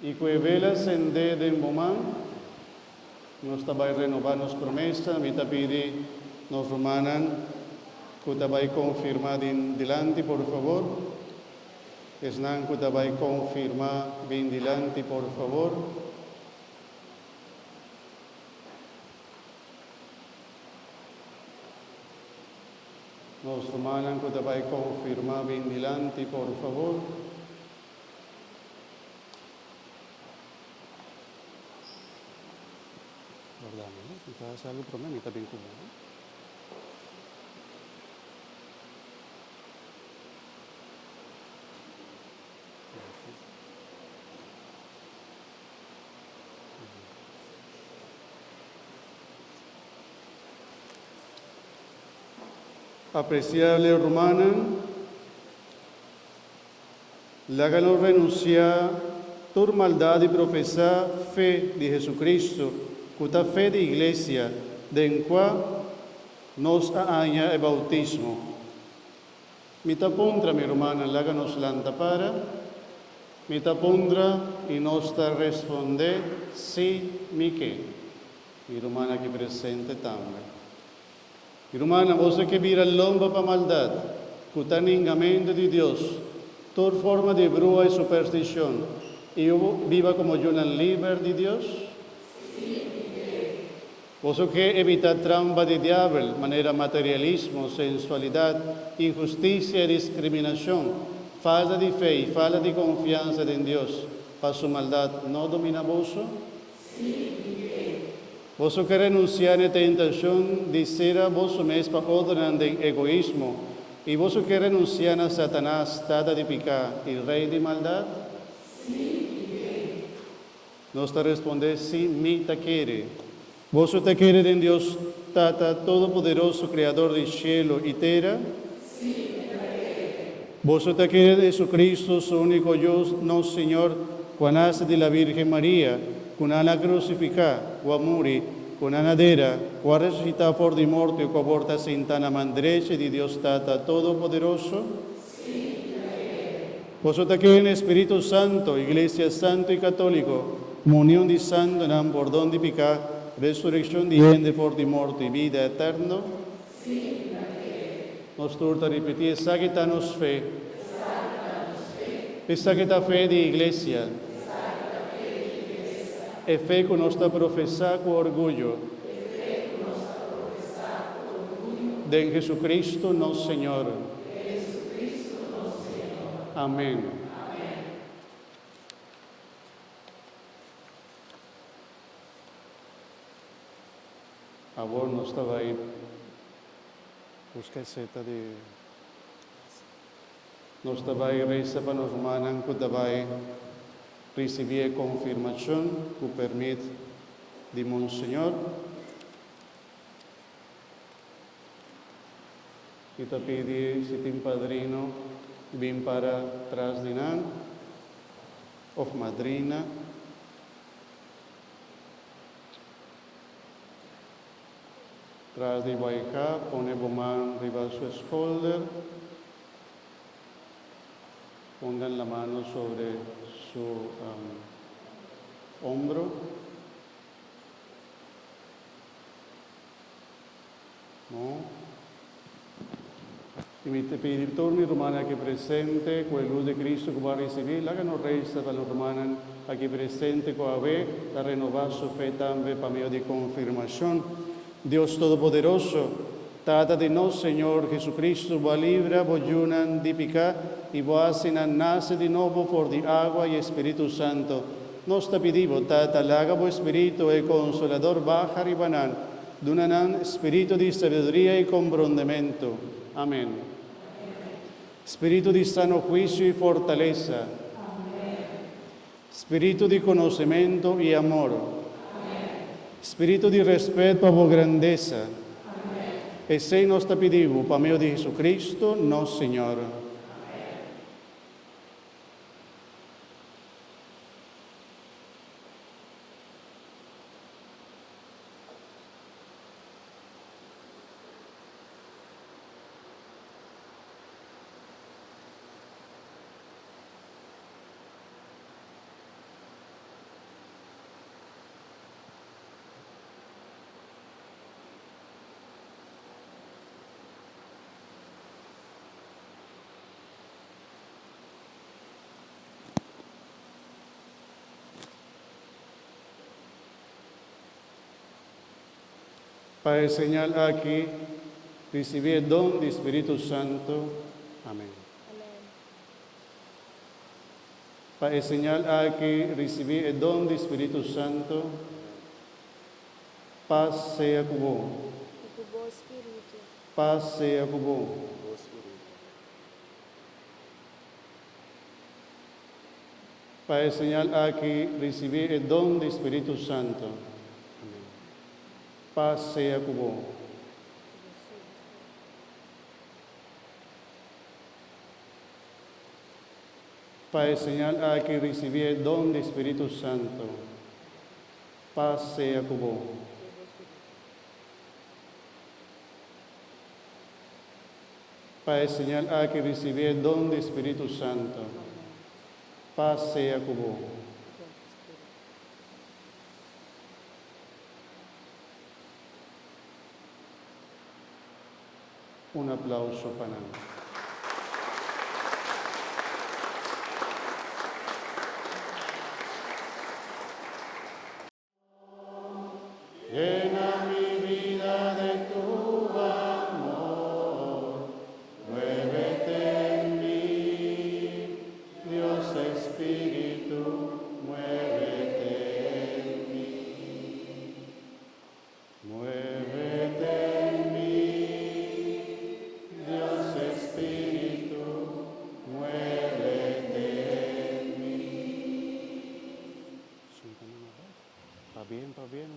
e que velas en de momento, nos tabay renovar nos promesa, mita pidi nos romanan, que tabay confirmar delante, por favor. Esnan que tabay confirmar bien delante, por favor. Nos romanan que tabay confirmar bien delante, por favor. Guardamos, ¿no? Quizás algo problema y también como, ¿no? Apreciable romana, láganos renunciar toda maldad y profesar fe de Jesucristo, cuta fe de iglesia, de en cual nos aña el bautismo. Mita pondra, mi romana, láganos lanta para, mita pondra y nos ta responde sí, mi que. Mi romana aquí presente también. Mi romana, vos que vira lomba para maldad, cutaningamiento de Dios, toda forma de brúa y superstición, y viva como yo en libre de Dios. Vos que evita trampa de diablo, manera materialismo, sensualidad, injusticia y discriminación, falta de fe y falta de confianza en Dios, para su maldad, ¿no domina vos? Vos que renunciar a la tentación de ser a vos mesmo para de egoísmo, y vos que renunciar a Satanás, tata de picar, el rey de maldad, nos te responde, sí, mi te quiere. Vos te quiere en Dios, tata todopoderoso, creador del cielo y tierra. Vos te quiere de Jesucristo, su único Dios, no Señor, cuando nace de la Virgen María, con ana crucificada, o muri, con anadera, o resucitado por de muerte, o aborta sentana mandreche de Dios Tata Todopoderoso. Vos te quiere en Espíritu Santo, Iglesia Santo y Católico, comunión de santo, en bordón de picar, resurrección de gente por de muerte y vida eterna. Nos turta repetir, saquitanos fe. Saquita fe de iglesia. E fe con nuestra profesar con orgullo. De Jesucristo nuestro Señor. Amén. Ahora no estaba ahí. Busca seta de... No estaba ahí, reza para nos manan, que estaba ahí. Recibir confirmación que permite de Monseñor. Y te pide, si te padrino, bien para tras de nan, of madrina. Tras de Baika, pone bomán arriba su espalda. Pongan la mano sobre su hombro. ¿No? Y me te pedir todo mi romana aquí presente, con la luz de Cristo que va a recibir, háganos reza para los romanos aquí presente, con a renovar su fe también para medio de confirmación. Dios Todopoderoso, Tata de nos, Señor Jesucristo, va libra, boyunan, de picar, y voacinan nace de nuevo por de agua y Espíritu Santo. Nos te pedimos, Tata, laga bo Espíritu, el Consolador, baja y banán, dunanan Espíritu de sabiduría y comprendimiento. Amén. Espíritu de sano juicio y fortaleza. Amén. Espíritu de conocimiento y amor. Amén. Espíritu de respeto a tu grandeza. Amén. Ese nos te pedimos, por medio de Jesucristo, nuestro Señor. Para señal aquí, recibí el don del Espíritu Santo. Amén. Amen. Para señal aquí, recibí el don del Espíritu Santo. Paz sea cubo. Ikubo Espiritu. Paz sea cubo. Para señal aquí, recibí el don del Espíritu Santo. Amén. Paz sea cubo. Para señal aquí, recibí el don del Espíritu Santo. Paz sea cubo. Para señal aquí, recibí el don del Espíritu Santo. Paz sea cubo. Un aplauso para él. Llena mi vida de tu amor, muévete en mí, Dios Espíritu, muévete en mí. Muévete en mí, Dios Espíritu, muévete en mí. Va bien, bien.